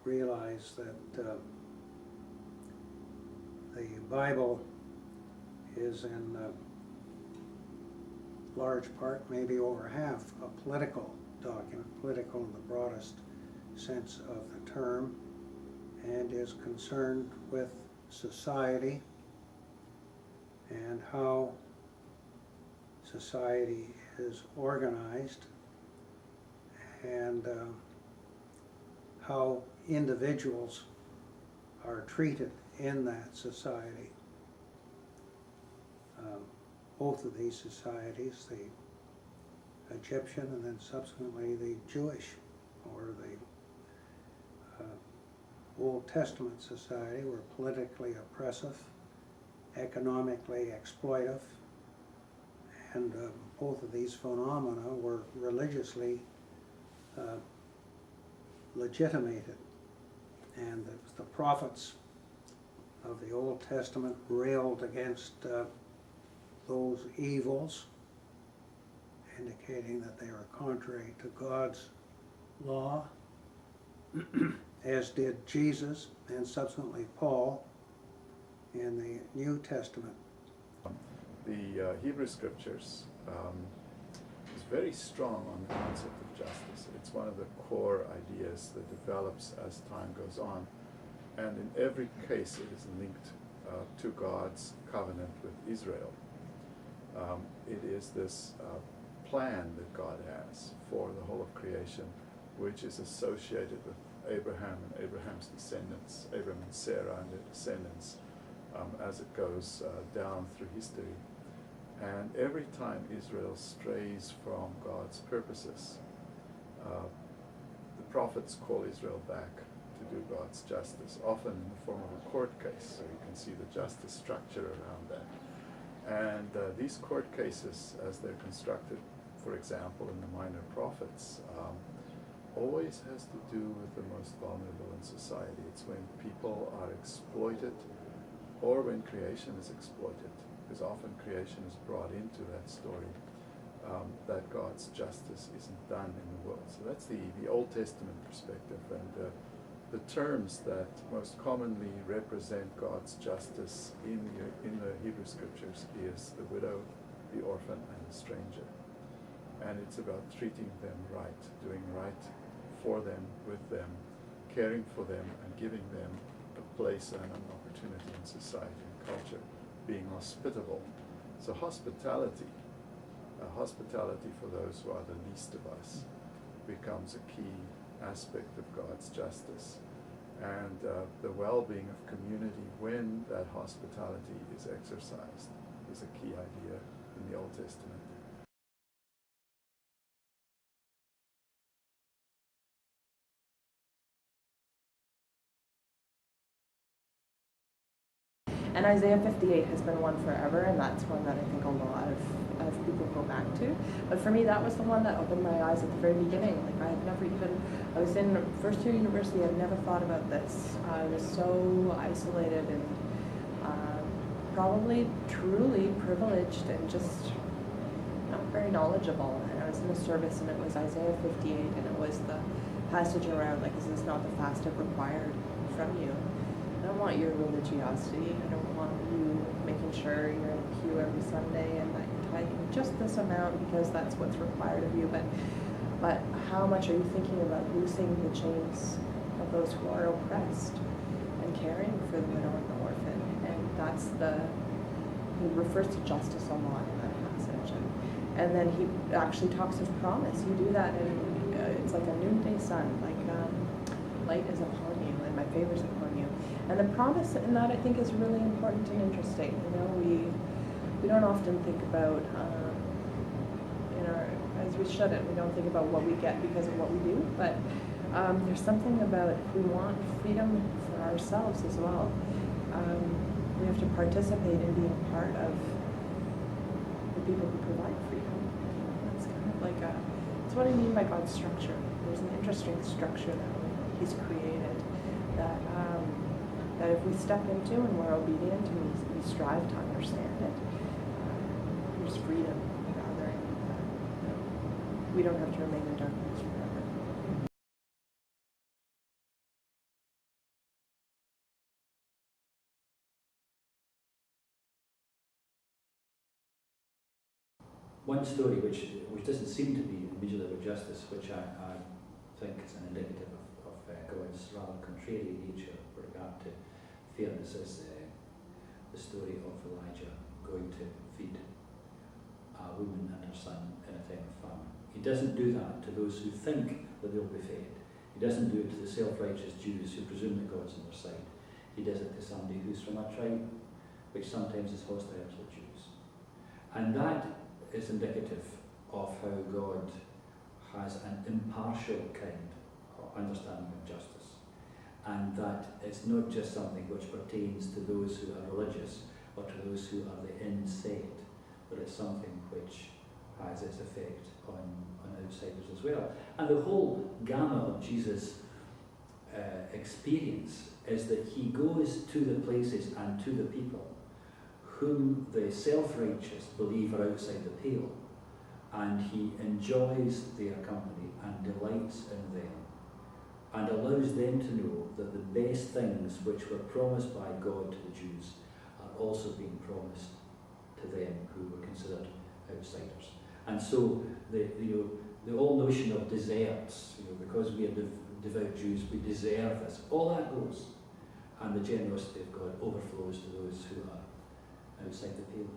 realize that the Bible is in large part, maybe over half, a political document, political in the broadest sense of the term, and is concerned with society and how society is organized and how individuals are treated in that society. Both of these societies, the Egyptian and then subsequently the Jewish or the Old Testament society, were politically oppressive, economically exploitive, and both of these phenomena were religiously legitimated. And the prophets of the Old Testament railed against those evils, indicating that they were contrary to God's law, as did Jesus and subsequently Paul in the New Testament. The Hebrew Scriptures is very strong on the concept of justice. It's one of the core ideas that develops as time goes on, and in every case it is linked to God's covenant with Israel. It is this plan that God has for the whole of creation, which is associated with Abraham and Abraham's descendants, Abraham and Sarah and their descendants, as it goes down through history. And every time Israel strays from God's purposes, the prophets call Israel back to do God's justice, often in the form of a court case, so you can see the justice structure around that. And these court cases, as they're constructed, for example, in the Minor Prophets, always has to do with the most vulnerable in society. It's when people are exploited or when creation is exploited, because often creation is brought into that story, that God's justice isn't done in the world. So that's the Old Testament perspective, and the terms that most commonly represent God's justice in the Hebrew Scriptures is the widow, the orphan, and the stranger. And it's about treating them right, doing right for them, with them, caring for them, and giving them a place and an opportunity in society and culture, being hospitable. So hospitality for those who are the least of us, becomes a key aspect of God's justice. And the well-being of community when that hospitality is exercised is a key idea in the Old Testament. And Isaiah 58 has been one forever, and that's one that I think a lot of people go back to. But for me, that was the one that opened my eyes at the very beginning. Like, I had never even, I was in first year university, I'd never thought about this. I was so isolated and probably truly privileged and just not very knowledgeable. And I was in a service, and it was Isaiah 58, and it was the passage around, like, is this not the fast I've required from you? I don't want your religiosity. I don't want you making sure you're in the pew every Sunday and that you're tithing just this amount because that's what's required of you. But how much are you thinking about loosing the chains of those who are oppressed and caring for the widow and the orphan? And he refers to justice a lot in that passage. And then he actually talks of promise. You do that, and it's like a noonday sun, like light is upon you and my favor is upon you. And the promise in that, I think, is really important and interesting. You know, we don't often think about, as we shouldn't, we don't think about what we get because of what we do, but there's something about, if we want freedom for ourselves as well, we have to participate in being part of the people who provide freedom. That's kind of like it's what I mean by God's structure. There's an interesting structure that He's created that if we step into and we're obedient and we strive to understand it, there's freedom rather than we don't have to remain in darkness forever. one story which doesn't seem to be immediately about justice, which I think is an indicative of God's rather contrary nature with regard to fairness, is the story of Elijah going to feed a woman and her son in a time of famine. He doesn't do that to those who think that they'll be fed. He doesn't do it to the self-righteous Jews who presume that God's on their side. He does it to somebody who's from a tribe which sometimes is hostile to the Jews. And that is indicative of how God has an impartial kind of understanding of justice. And that it's not just something which pertains to those who are religious or to those who are the inside, but it's something which has its effect on outsiders as well. And the whole gamut of Jesus' experience is that he goes to the places and to the people whom the self-righteous believe are outside the pale, and he enjoys their company and delights in them, and allows them to know that the best things which were promised by God to the Jews are also being promised to them who were considered outsiders. And so the whole notion of deserts, because we are devout Jews, we deserve this, all that goes, and the generosity of God overflows to those who are outside the pale.